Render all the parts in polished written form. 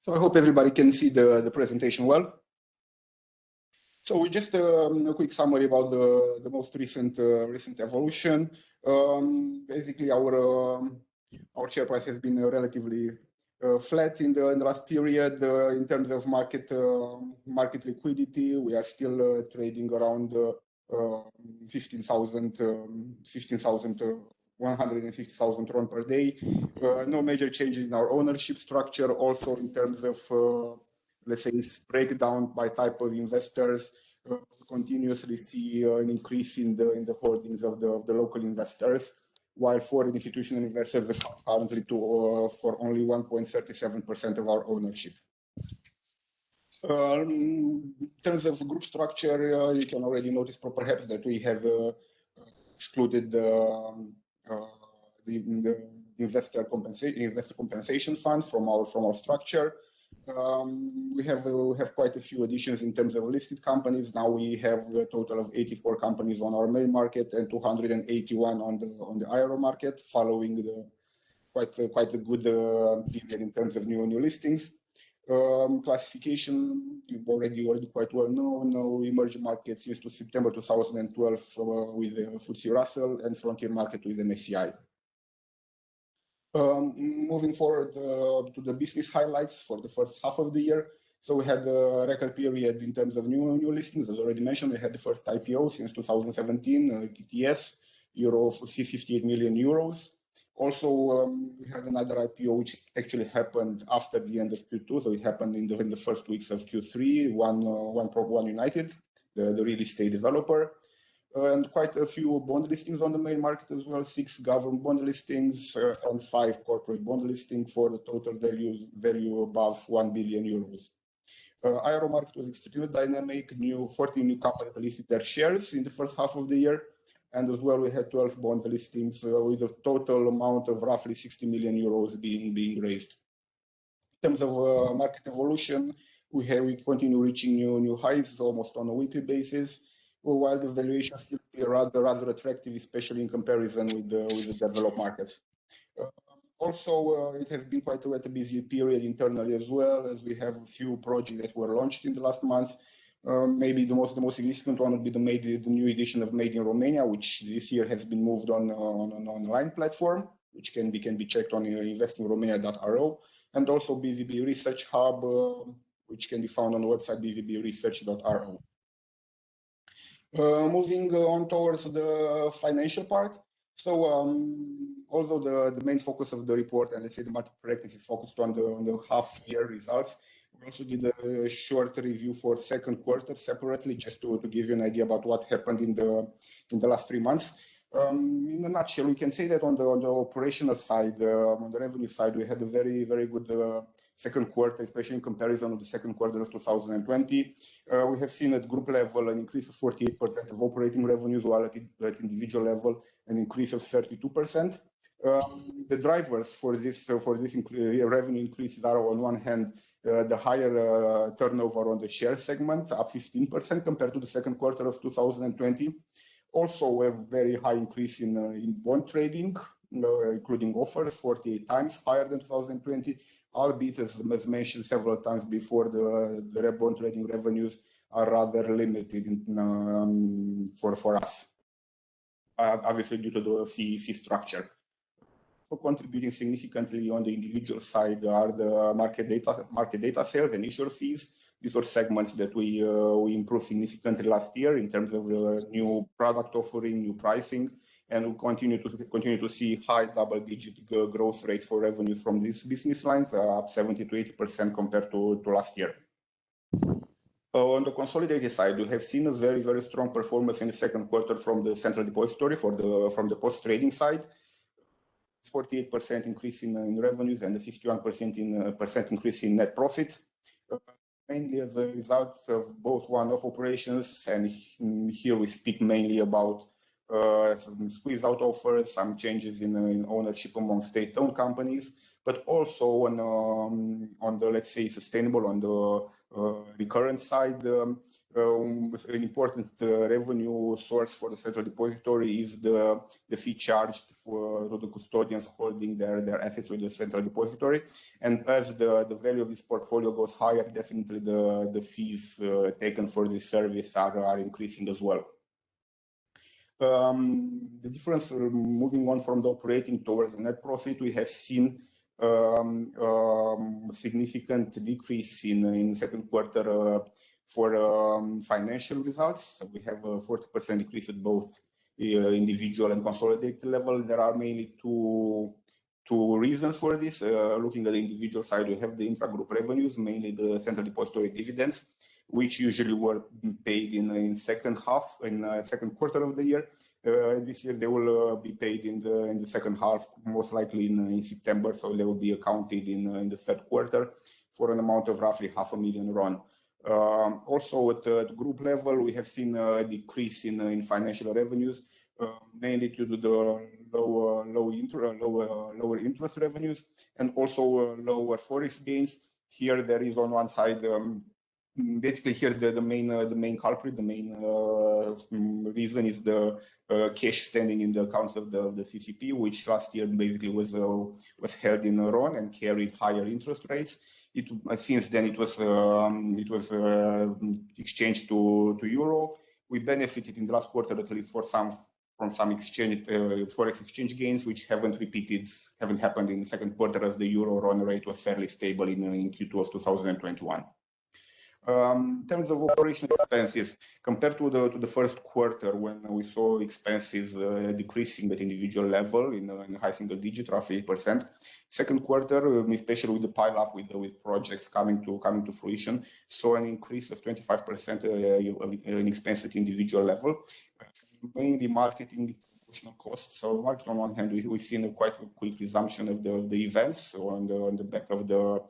So I hope everybody can see the presentation well. So we just a quick summary about the most recent evolution. Basically, our share price has been relatively flat in the last period. In terms of market liquidity, we are still trading around 150,000 RON per day. No major changes in our ownership structure. Also, in terms of let's say breakdown by type of investors, continuously see an increase in the holdings of the local investors, while foreign institutional investors account currently for only 1.37% of our ownership. In terms of group structure, you can already notice perhaps that we have excluded the investor compensation fund from our structure. We have quite a few additions in terms of listed companies. Now we have a total of 84 companies on our main market and 281 on the IRO market, following the quite a good period in terms of new listings. Classification, you've already quite well known. Now emerging markets since to September 2012 with the FTSE Russell, and frontier market with MSCI. Moving forward to the business highlights for the first half of the year. So we had a record period in terms of new listings. As already mentioned, we had the first IPO since 2017, TTS, euro 58 million euros. Also, we had another IPO which actually happened after the end of Q2, so it happened in the first weeks of Q3. One United, the real estate developer, and quite a few bond listings on the main market as well. 6 government bond listings and 5 corporate bond listings for the total value above 1 billion euros. IRO market was extremely dynamic. 14 new companies listed their shares in the first half of the year. And as well, we had 12 bond listings with a total amount of roughly 60 million euros being raised. In terms of market evolution, we continue reaching new heights almost on a weekly basis, while the valuation still be rather attractive, especially in comparison with the developed markets. Also, it has been quite a busy period internally as well, as we have a few projects that were launched in the last month. Maybe the most significant one would be the new edition of Made in Romania, which this year has been moved on an online platform, which can be checked on investingromania.ro, and also BVB Research Hub, which can be found on the website bvbresearch.ro. Moving on towards the financial part. So, although the main focus of the report and let's say the market practice is focused on the half-year results, we also did a short review for second quarter separately, just to give you an idea about what happened in the last 3 months. In a nutshell, we can say that on the operational side, on the revenue side, we had a very good second quarter, especially in comparison with the second quarter of 2020. We have seen at group level an increase of 48% of operating revenues, while at individual level an increase of 32%. The drivers for this revenue increases are, on one hand, the higher turnover on the share segment, up 15% compared to the second quarter of 2020. Also, a very high increase in bond trading, including offers, 48 times higher than 2020. Albeit, as mentioned several times before, the bond trading revenues are rather limited for us, obviously due to the fee structure. Contributing significantly on the individual side are the market data sales and issuer fees. These were segments that we improved significantly last year in terms of new product offering, new pricing, and we continue to see high double-digit growth rate for revenues from these business lines, up 70 to 80% compared to last year. On the consolidated side, we have seen a very strong performance in the second quarter from the central depository from the post trading side. 48% increase in revenues and a 51% increase in net profit, mainly as a result of both one-off operations, and here we speak mainly about some squeeze-out offers, some changes in ownership among state-owned companies, but also on the, let's say, sustainable, on the recurrent side. An important revenue source for the central depository is the fee charged to the custodians holding their assets with the central depository. And as the value of this portfolio goes higher, definitely the fees taken for this service are increasing as well. The difference, moving on from the operating towards the net profit, we have seen significant decrease in second quarter for financial results. So we have a 40% decrease at both individual and consolidated level. There are mainly two reasons for this. Looking at the individual side, we have the intra-group revenues, mainly the central depository dividends, which usually were paid in second quarter of the year. This year they will be paid in the second half, most likely in September, so they will be accounted in the third quarter for an amount of roughly RON 500,000. Also at the group level, we have seen a decrease in financial revenues, mainly due to the lower interest revenues and also lower forex gains. Here there is on one side, basically here the main culprit, the main reason is the cash standing in the accounts of the CCP, which last year basically was held in RON and carried higher interest rates. Since then it was exchanged to euro. We benefited in the last quarter at least from some exchange forex exchange gains, which haven't happened in the second quarter, as the euro-RON rate was fairly stable in Q2 of 2021. In terms of operational expenses, compared to the first quarter, when we saw expenses decreasing at individual level in high single digit, roughly 8%. Second quarter, especially with the pile up with projects coming to fruition, saw an increase of 25% in expense at individual level, mainly marketing promotional costs. So market on one hand, we've seen a quite quick resumption of the events, so on the back of the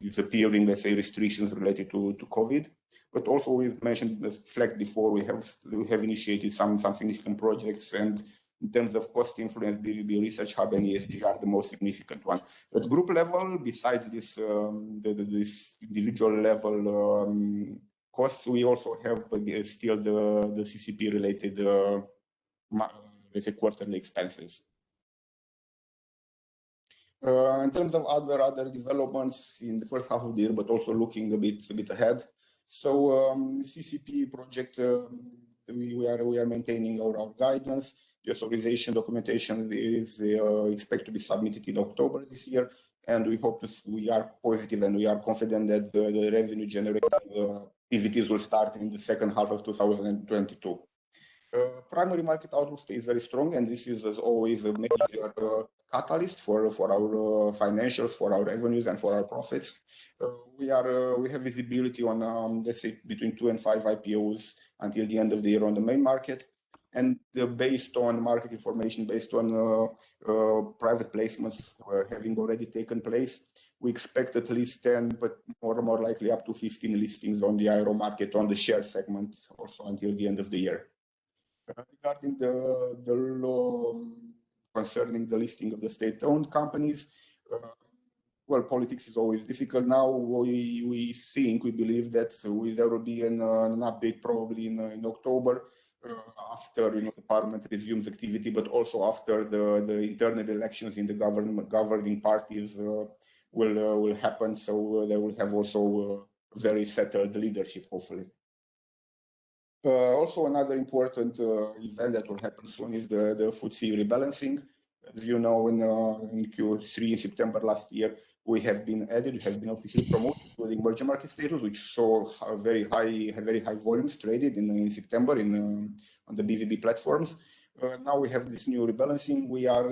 disappearing, let's say, restrictions related to COVID. But also we've mentioned, as flagged before, we have initiated some significant projects, and in terms of cost influence, BVB Research Hub and ESG are the most significant one. At group level, besides this individual level costs, we also have still the CCP related let's say quarterly expenses. In terms of other developments in the first half of the year, but also looking a bit ahead. So CCP project, we are maintaining our guidance. The authorization documentation is expected to be submitted in October this year, and we are positive and we are confident that the revenue generating activities will start in the second half of 2022. Primary market outlook stays very strong, and this is as always a major catalyst for our financials, for our revenues, and for our profits. We have visibility on let's say between 2 and 5 IPOs until the end of the year on the main market, and based on market information, based on private placements having already taken place, we expect at least 10, but more likely up to 15 listings on the IRO market on the share segment also until the end of the year. Regarding the law concerning the listing of the state-owned companies, well, politics is always difficult. Now we believe that there will be an update probably in October, after the parliament resumes activity, but also after the internal elections in the governing parties will happen. So they will have also very settled leadership, hopefully. Also, another important event that will happen soon is the FTSE rebalancing. As you know, in Q3 in September last year, we have been officially promoted to the emerging market status, which saw very high volumes traded in September on the BVB platforms. Now we have this new rebalancing. We are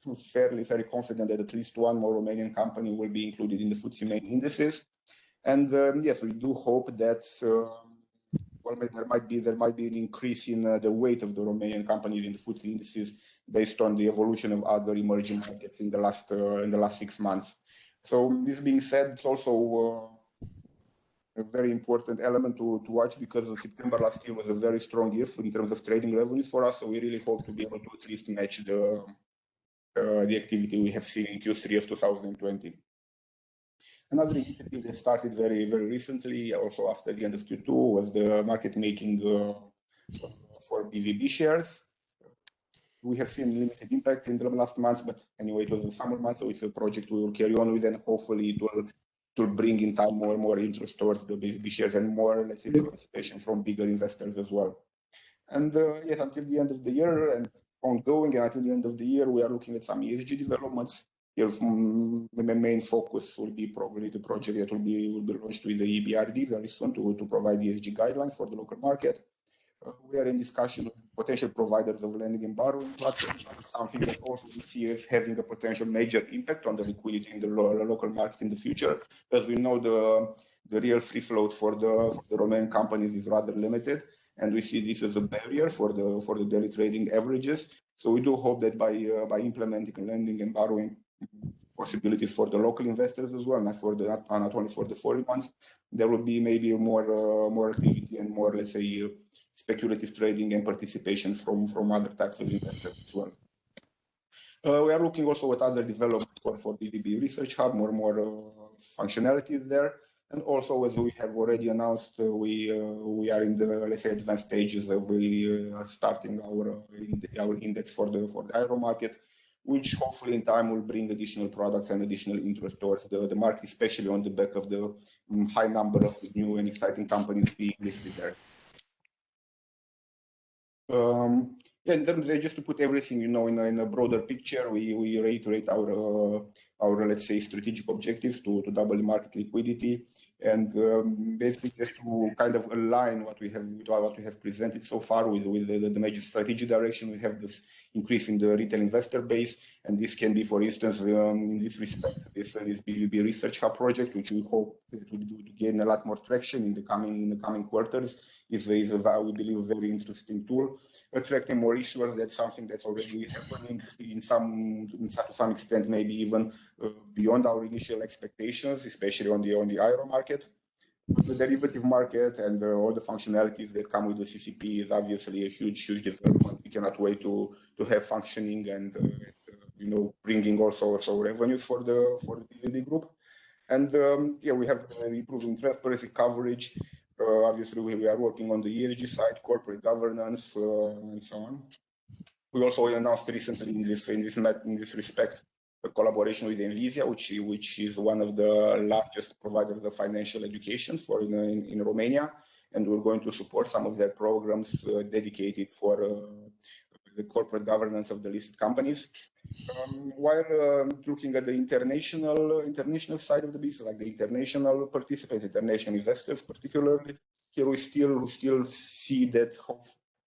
very confident that at least one more Romanian company will be included in the FTSE main indices. And yes, we do hope that well, there might be an increase in the weight of the Romanian companies in the FTSE indices based on the evolution of other emerging markets in the last 6 months. So this being said, it's also a very important element to watch, because September last year was a very strong year in terms of trading revenues for us. So we really hope to be able to at least match the activity we have seen in Q3 of 2020. Another initiative that started very, very recently, also after the end of Q2, was the market making for BVB shares. We have seen limited impact in the last months, but anyway, it was the summer months, so it's a project we will carry on with, and hopefully it will bring in time more and more interest towards the BVB shares and more, let's say, participation from bigger investors as well. And yes, until the end of the year and ongoing, and until the end of the year, we are looking at some ESG developments. Here, the main focus will be probably the project that will be launched with the EBRD very soon to provide ESG guidelines for the local market. We are in discussion with potential providers of lending and borrowing platforms. This is something that also we see as having a potential major impact on the liquidity in the local market in the future. As we know, the real free float for the Romanian companies is rather limited, and we see this as a barrier for the daily trading averages. So we do hope that by implementing lending and borrowing possibilities for the local investors as well, not only for the foreign ones, there will be maybe more activity and more, let's say, speculative trading and participation from other types of investors as well. We are looking also at other developments for BVB Research Hub, more functionalities there. And also, as we have already announced, we are in the, let's say, advanced stages of starting our index for the Euro market, which hopefully in time will bring additional products and additional interest towards the market, especially on the back of the high number of new and exciting companies being listed there. Yeah, in terms of just to put everything, in a broader picture, we reiterate our let's say strategic objectives to double the market liquidity, and basically just to kind of align what we have presented so far with the major strategic direction. We have this increase in the retail investor base, and this can be, for instance, in this respect, this BVB Research Hub project, which we hope to gain a lot more traction in the coming quarters, is we believe a very interesting tool, attracting more issuers. That's something that's already happening to some extent, maybe even beyond our initial expectations, especially on the Euro market. The derivative market and all the functionalities that come with the CCP is obviously a huge development. We cannot wait to have functioning and bringing also revenues for the BVB group. And yeah, we have improving transparency coverage. Obviously, we are working on the ESG side, corporate governance, and so on. We also announced recently in this respect a collaboration with Envisia, which is one of the largest providers of financial education in Romania, and we're going to support some of their programs dedicated for the corporate governance of the listed companies. While looking at the international side of the business, like the international participants, international investors, particularly, here we still see that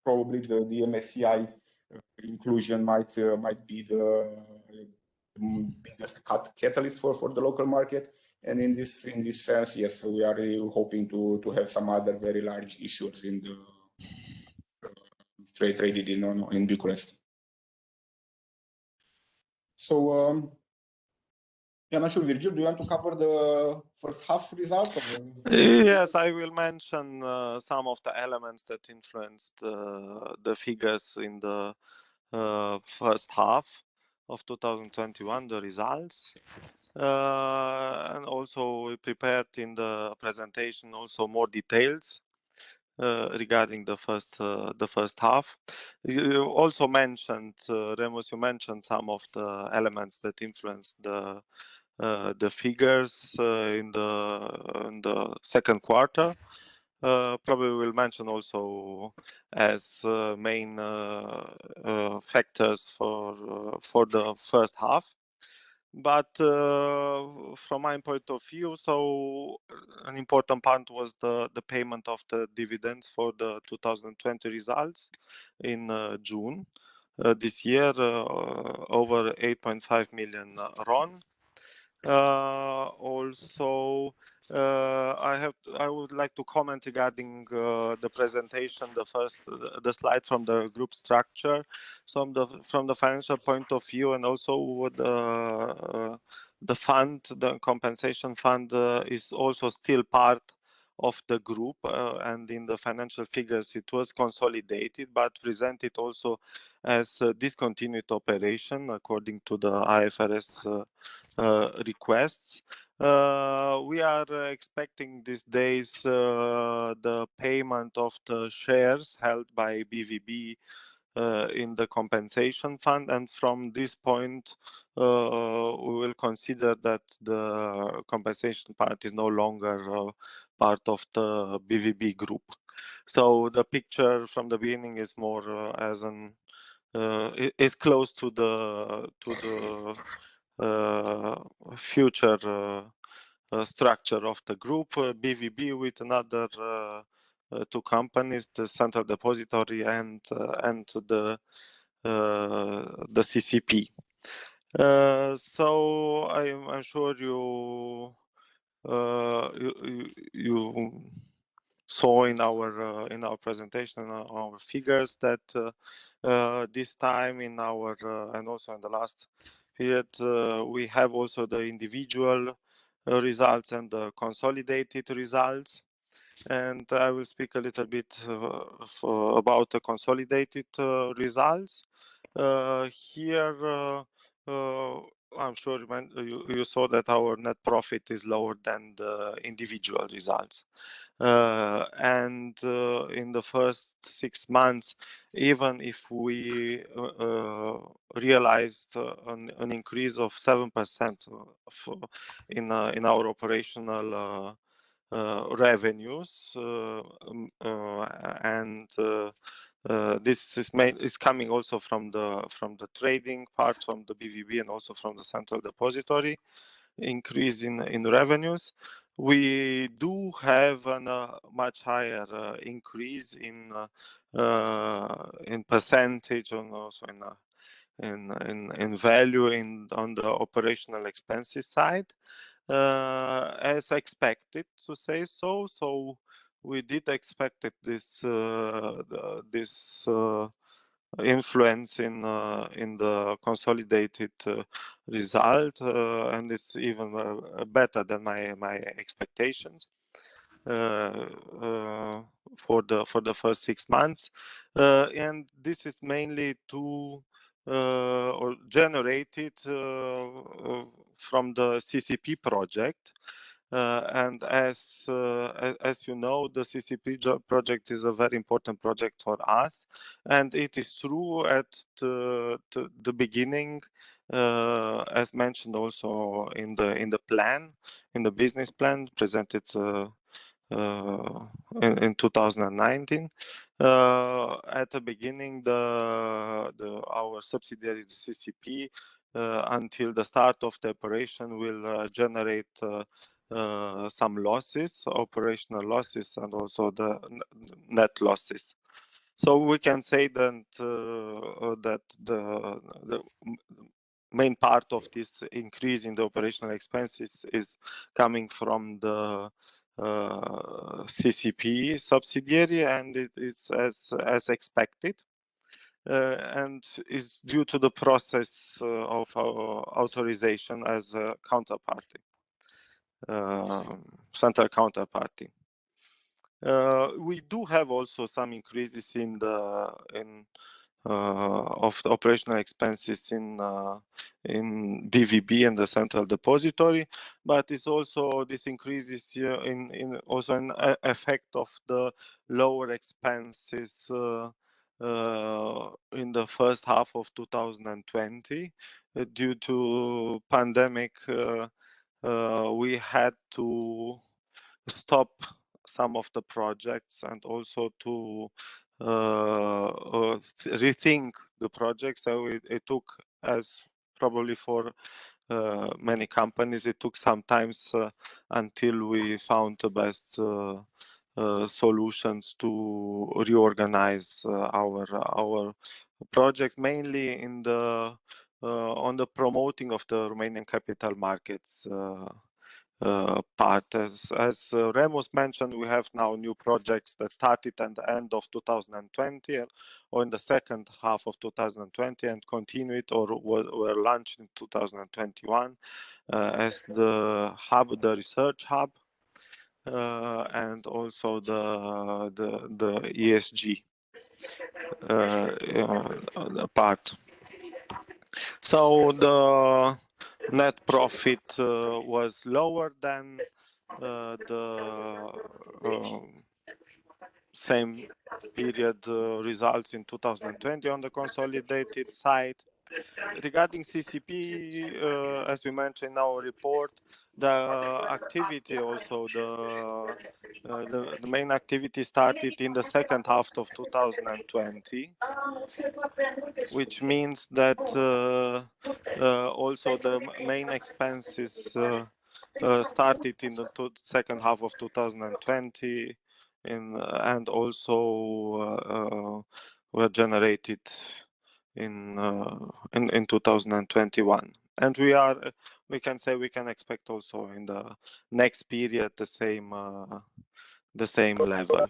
probably the MSCI inclusion might be the biggest catalyst for the local market. And in this sense, yes, we are really hoping to have some other very large issuers in the traded in Bucharest. So, yeah, I'm not sure, Virgil, do you want to cover the first half results? Yes, I will mention some of the elements that influenced the figures in the first half of 2021, the results. And also we prepared in the presentation also more details regarding the first half. You also mentioned, Remus, you mentioned some of the elements that influenced the figures in the second quarter. Probably we'll mention also as main factors for the first half. But from my point of view, so an important part was the payment of the dividends for the 2020 results in June this year, over 8.5 million RON. Also, I would like to comment regarding the presentation, the slide from the group structure. So from the financial point of view, and also the fund, the compensation fund, is also still part of the group, and in the financial figures it was consolidated but presented also as a discontinued operation according to the IFRS requests. We are expecting these days the payment of the shares held by BVB in the compensation fund, and from this point we will consider that the compensation part is no longer part of the BVB group. So the picture from the beginning is more as an is close to the future structure of the group, BVB with another two companies, the Central Depository and the CCP. So I'm sure you saw in our presentation our figures that this time in our and also in the last period we have also the individual results and the consolidated results, and I will speak a little bit about the consolidated results. Here I'm sure you saw that our net profit is lower than the individual results. And in the first 6 months, even if we realized an increase of 7% in our operational revenues, and this is coming also from the trading part, from the BVB, and also from the Central Depository increase in revenues. We do have a much higher increase in percentage and also in value on the operational expenses side, as expected, to say so. So we did expect this influence in the consolidated result, and it's even better than my expectations for the first 6 months, and this is mainly or generated from the CCP project. And as you know, the CCP project is a very important project for us, and it is true at the beginning, as mentioned also in the plan, in the business plan presented in 2019. At the beginning, our subsidiary, the CCP, until the start of the operation, will generate some losses, operational losses, and also the net losses. So we can say that the main part of this increase in the operational expenses is coming from the CCP subsidiary, and it's as expected, and is due to the process of authorization as a counterparty, central counterparty. We do have also some increases of the operational expenses in BVB and the Central Depository, but it's also this increase is in also an effect of the lower expenses in the first half of 2020 due to pandemic. We had to stop some of the projects and also to rethink the project. So it took, as probably for many companies, it took some time until we found the best solutions to reorganize our projects, mainly in on the promoting of the Romanian capital markets part. As Remus mentioned, we have now new projects that started at the end of 2020 or in the second half of 2020 and continued or were launched in 2021 as the research hub. and also the ESG part. So the net profit was lower than the same period results in 2020 on the consolidated side. Regarding CCP, as we mentioned in our report, the activity also, the main activity started in the second half of 2020, which means that also the main expenses started in the second half of 2020 and also were generated in 2021, and we can say we can expect also in the next period the same level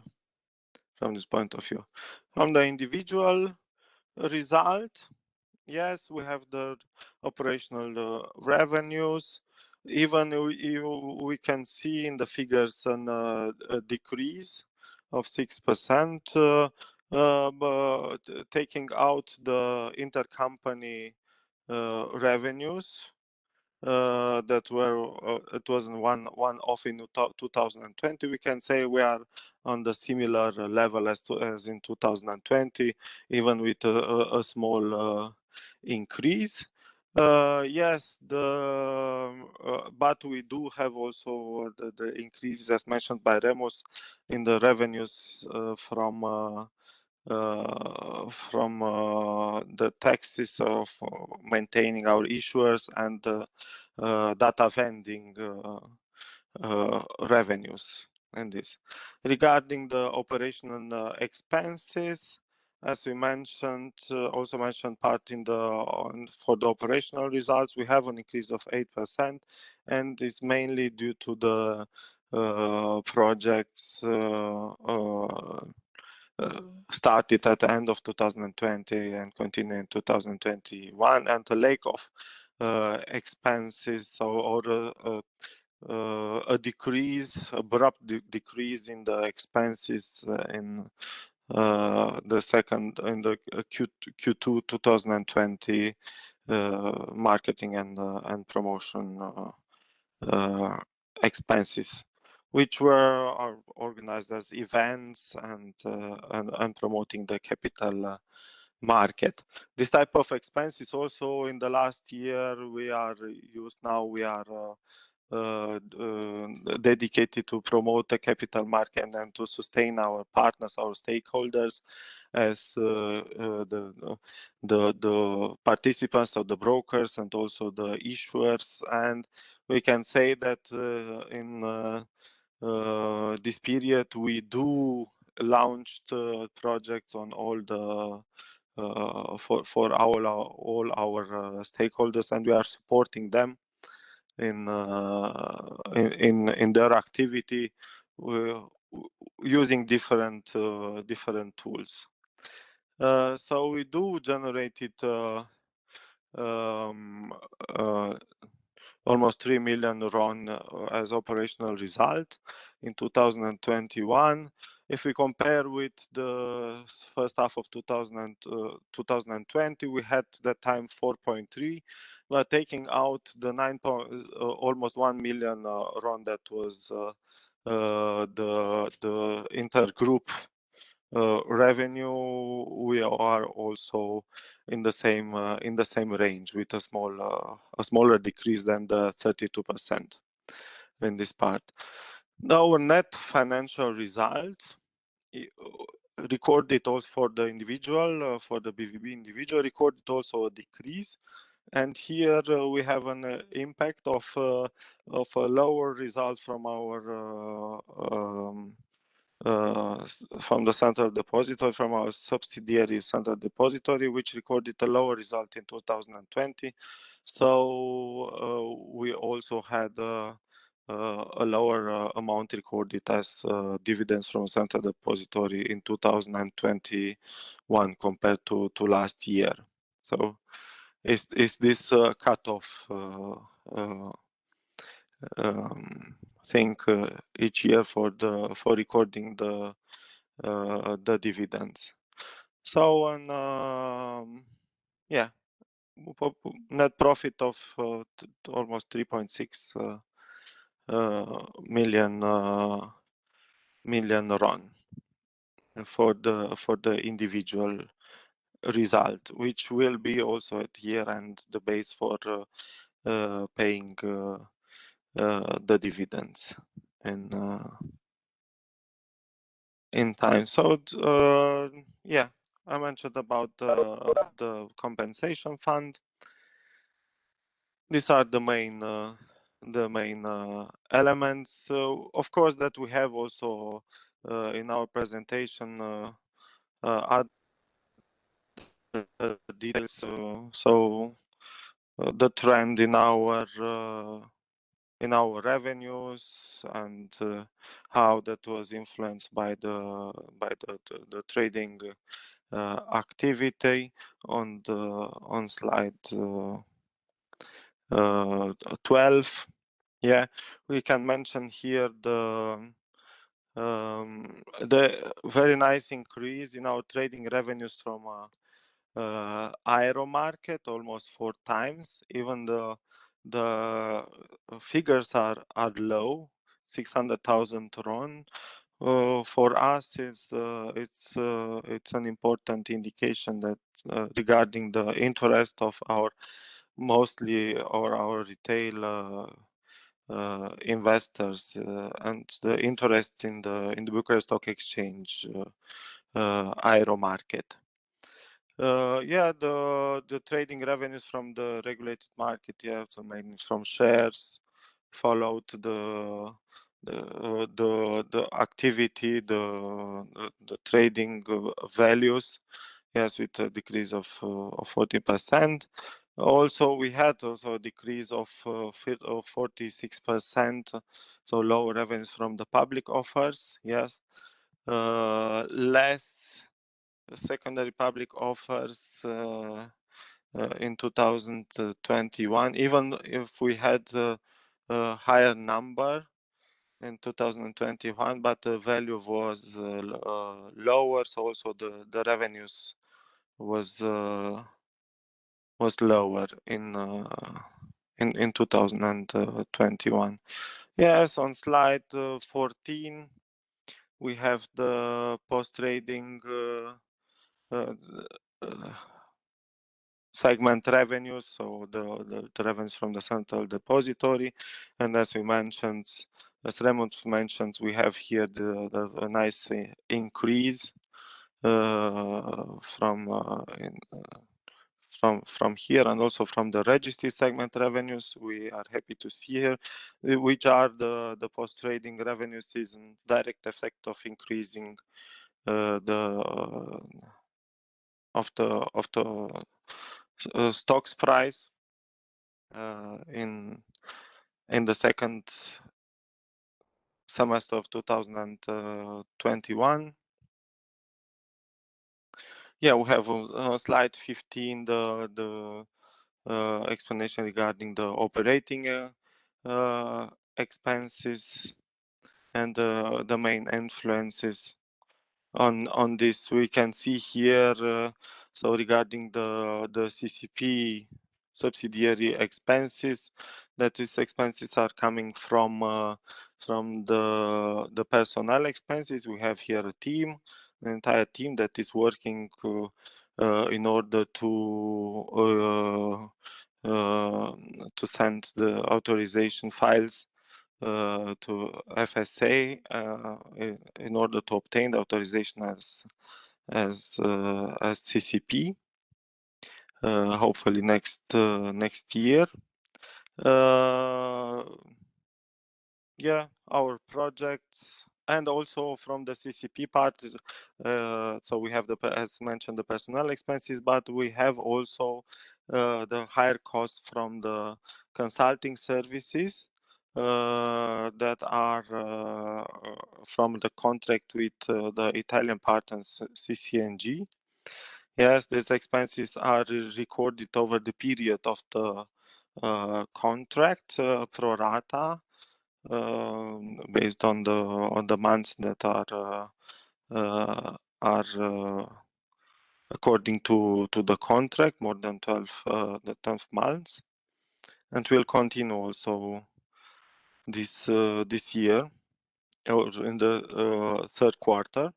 from this point of view. From the individual result, yes, we have the operational revenues. Even we can see in the figures a decrease of 6%. But taking out the intercompany revenues that were it was one-off in 2020, we can say we are on the similar level as in 2020, even with a small increase. Yes, but we do have also the increase, as mentioned by Remus, in the revenues from the taxes of maintaining our issuers and data vending revenues. And this regarding the operational expenses, as we mentioned, also mentioned part in for the operational results, we have an increase of 8%, and it's mainly due to the projects started at the end of 2020 and continue in 2021, and the lack of expenses or a abrupt decrease in the expenses in the Q2 2020 marketing and promotion expenses, which are organized as events and promoting the capital market. This type of expenses also in the last year we are dedicated to promote the capital market and to sustain our partners, our stakeholders, as the participants of the brokers and also the issuers. And we can say that in this period we do launched projects on all the for all our stakeholders, and we are supporting them in their activity using different tools. So we do generated almost 3 million RON as operational result in 2021. If we compare with the first half of 2020, we had that time 4.3, but taking out the almost 1 million RON that was the intergroup revenue, we are also in the same range, with a smaller decrease than the 32% in this part. Now, our net financial result recorded also for the individual, for the BVB individual, recorded also a decrease. And here we have an impact of a lower result from our from the central depository, from our subsidiary central depository, which recorded a lower result in 2020. So we also had a lower amount recorded as dividends from central depository in 2021 compared to last year. So is this cutoff thing each year for recording the dividends. So net profit of almost 3.6 million RON for the individual result, which will be also at year end the base for paying the dividends in time. So I mentioned about the compensation fund. These are the main elements. So of course that we have also in our presentation other details. So the trend in our revenues and how that was influenced by the trading activity on slide 12. Yeah, we can mention here the very nice increase in our trading revenues from aero market, almost 4 times. Even the figures are low, 600,000 RON. For us, it's an important indication that regarding the interest of our retail investors and the interest in the Bucharest Stock Exchange aero market. The trading revenues from the regulated market, so mainly from shares, followed the activity, the trading values, yes, with a decrease of 40%. Also, we had a decrease of 46%, so low revenues from the public offers, yes, less secondary public offers in 2021, even if we had a higher number in 2021, but the value was lower, so also the revenues was lower in 2021. Yes, on slide 14 we have the post-trading segment revenues, so the revenues from the central depository, and as Raymond mentioned, we have here a nice increase from here, and also from the registry segment revenues. We are happy to see here, which are the post-trading revenues is a direct effect of increasing the stocks price in the second semester of 2021. We have on slide 15 the explanation regarding the operating expenses and the main influences on this. We can see here, so regarding the CCP subsidiary expenses, that these expenses are coming from the personnel expenses. We have here an entire team that is working in order to send the authorization files to FSA in order to obtain the authorization as CCP, hopefully next year. Our projects, and also from the CCP part, so we have as mentioned, the personnel expenses, but we have also the higher cost from the consulting services that are from the contract with the Italian partners CCNG. Yes, these expenses are recorded over the period of the contract pro rata. based on the months that are according to the contract, more than 12 months, and will continue also this year or in the third quarter.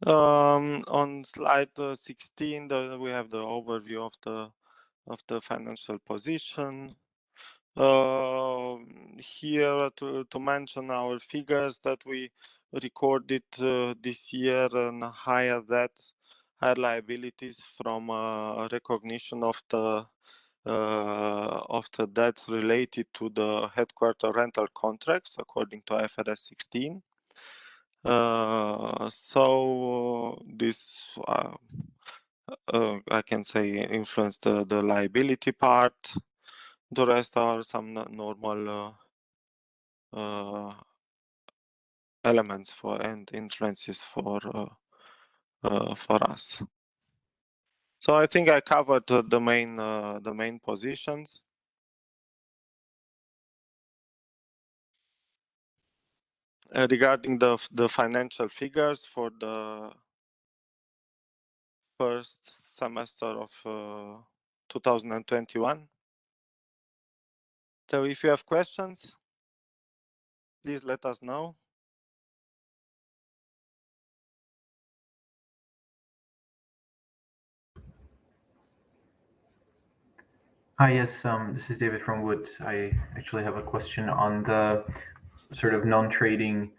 On slide 16, we have the overview of the financial position. Here to mention our figures that we recorded this year and higher liabilities from recognition of the debts related to the headquarter rental contracts according to IFRS 16. So this I can say influenced the liability part. The rest are some normal elements and influences for us. So I think I covered the main positions. Regarding the financial figures for the first semester of 2021. So if you have questions, please let us know. Hi, yes, this is David from Wood. I actually have a question on the sort of non-trading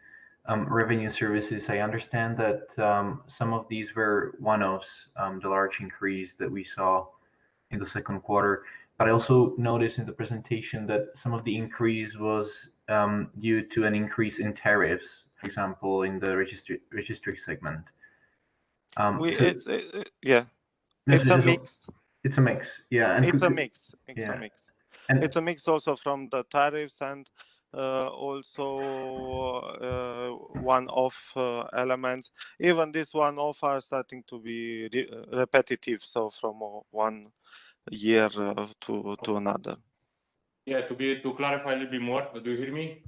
revenue services. I understand that some of these were one-offs, the large increase that we saw in the second quarter. But I also noticed in the presentation that some of the increase was due to an increase in tariffs, for example, in the registry segment. It's a mix. It's a mix, yeah. And it's a mix. And it's a mix also from the tariffs and also one-off elements. Even this one-off are starting to be repetitive. So from one year to another. Yeah, to clarify a little bit more. Do you hear me?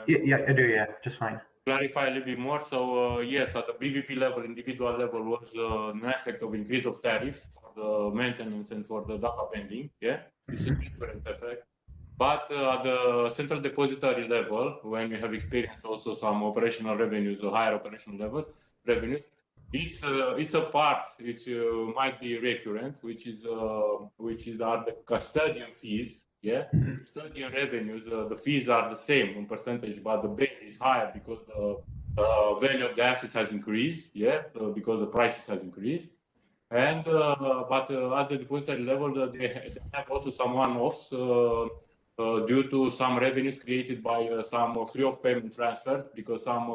Yeah, I do. Yeah, just fine. Clarify a little bit more. So yes, at the BVP level, individual level, was an effect of increase of tariff for the maintenance and for the data pending. Yeah, it's a different effect. But at the central depository level, when we have experienced also some operational revenues or higher operational revenues, it's a part which might be recurrent, which is at the custodian fees. Yeah, custodian revenues, the fees are the same in percentage, but the base is higher because the value of the assets has increased. Yeah, because the prices has increased. And but at the depository level, they have also some one-offs due to some revenues created by some free of payment transfer, because some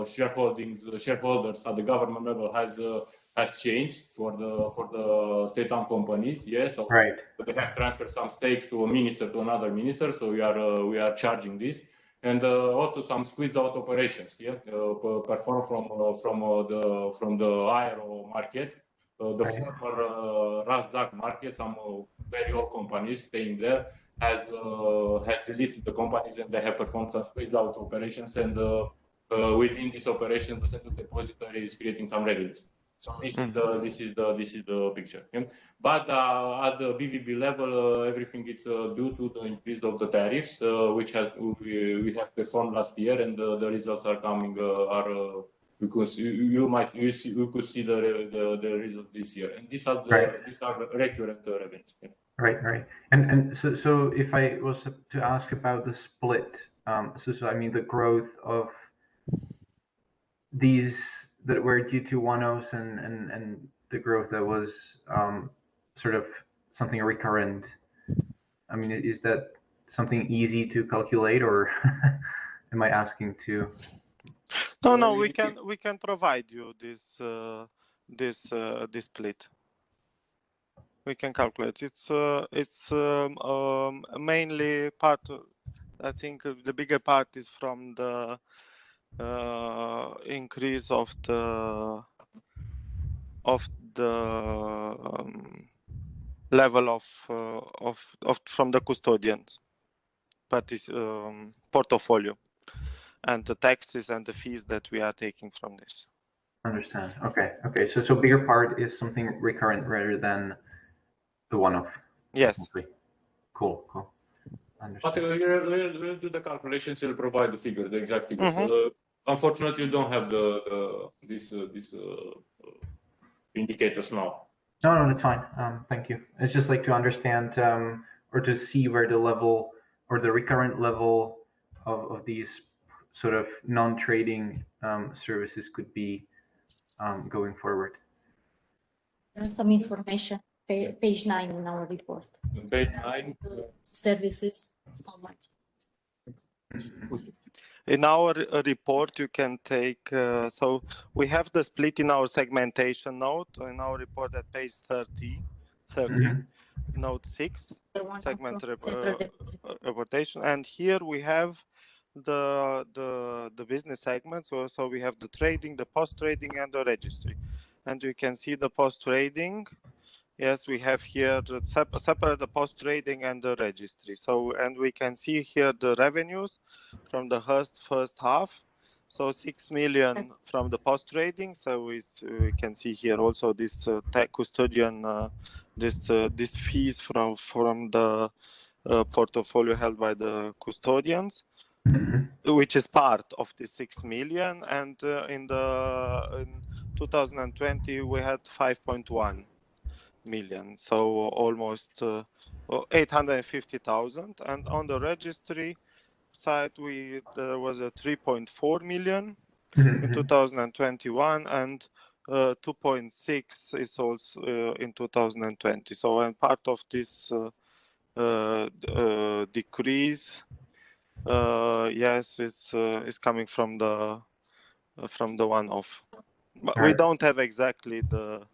shareholders at the government level has changed for the state-owned companies. Yes, so right. They have transferred some stakes to a minister to another minister, so we are charging this, and also some squeezed out operations. Yeah, performed from the IRO market. The former Razdak market, some very old companies staying there has delisted the companies, and they have performed some squeezed out operations, and within this operation, the central depository is creating some revenues. So this is the picture. Yeah? But at the BVB level, everything is due to the increase of the tariffs, which we have performed last year, and the results are coming because you could see the result this year, and these are recurrent revenues. Yeah. Right. And so if I was to ask about the split, so I mean the growth of these that were due to one-offs and the growth that was sort of something recurrent. I mean, is that something easy to calculate, or am I asking to? No, we can provide you this split. We can calculate. It's mainly part. I think the bigger part is from the increase of the level of from the custodians. portfolio, and the taxes and the fees that we are taking from this. Understand. Okay. So bigger part is something recurrent rather than the one-off. Yes. Mostly. Cool. But Understand. we'll do the calculations. We'll provide the figure, the exact figures. Unfortunately, you don't have these indicators now. No, that's fine. Thank you. It's just like to understand or to see where the level or the recurrent level of these sort of non-trading services could be going forward. And some information, page 9 in our report. Page 9. Services, how much? In our report, you can take, so we have the split in our segmentation note in our report at page 30, note 6, segment reportation. And here we have the business segments. So we have the trading, the post-trading, and the registry. And you can see the post-trading. Yes, we have here separate the post-trading and the registry. So, and we can see here the revenues from the first half. So 6 million from the post-trading. So we can see here also this custodian, this fees from the portfolio held by the custodians, which is part of the 6 million. And in 2020 we had 5.1 million, so almost 850,000. And on the registry side, there was a 3.4 million in 2021, and 2.6 is also in 2020. So, and part of this decrease, yes, it's coming from the one-off, but we don't have exactly the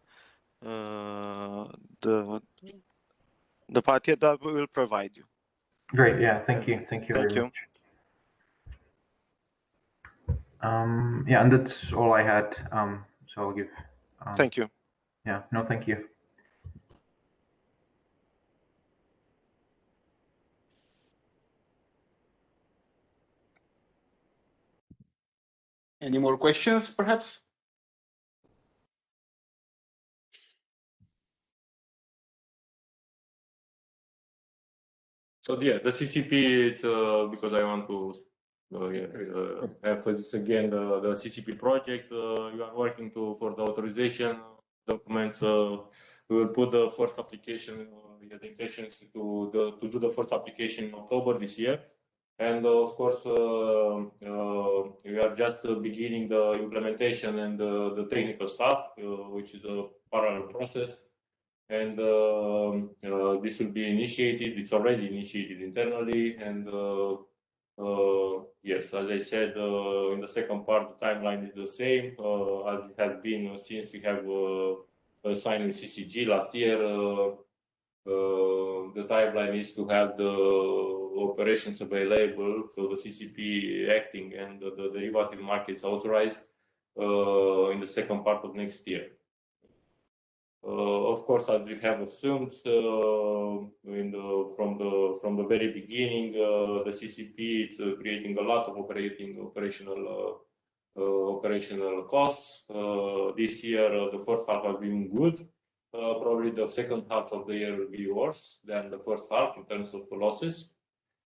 part here that we will provide you. Great. Yeah. Thank you very much. Yeah, and that's all I had. So I'll give. Thank you. Yeah. No, thank you. Any more questions, perhaps? So yeah, the CCP, it's because I want to emphasize again the CCP project. You are working for the authorization documents. We will put the first application. The intention is to do the first application in October this year, and of course we are just beginning the implementation and the technical stuff, which is a parallel process. And this will be initiated. It's already initiated internally, and yes, as I said, in the second part, the timeline is the same as it has been since we have signed with CCG last year. The timeline is to have the operations available, so the CCP acting and the derivative markets authorized in the second part of next year. Of course, as we have assumed from the very beginning, the CCP is creating a lot of operational costs. This year, the first half has been good. Probably the second half of the year will be worse than the first half in terms of losses.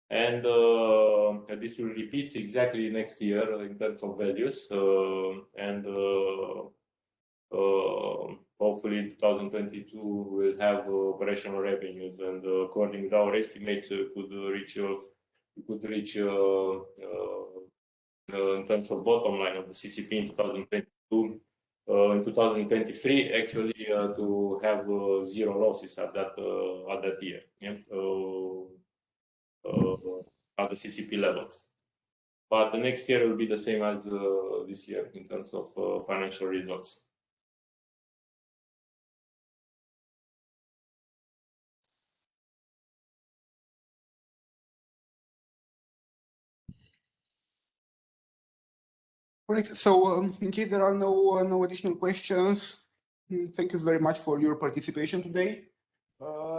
And this will repeat exactly next year in terms of values. Hopefully in 2022 we'll have operational revenues, and according to our estimates, could reach in terms of bottom line of the CCP in 2022. In 2023, actually, to have zero losses at that year, at the CCP level. But the next year will be the same as this year in terms of financial results. Correct. So in case there are no additional questions, thank you very much for your participation today.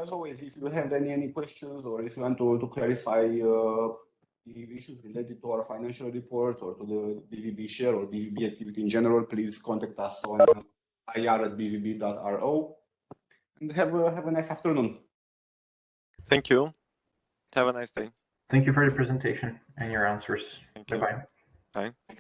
as always, if you have any questions or if you want to clarify the issues related to our financial report or to the BVB share or BVB activity in general, please contact us on ir@bvb.ro. And have a nice afternoon. Thank you. Have a nice day. Thank you for the presentation and your answers. Thank you. Bye-bye. Bye.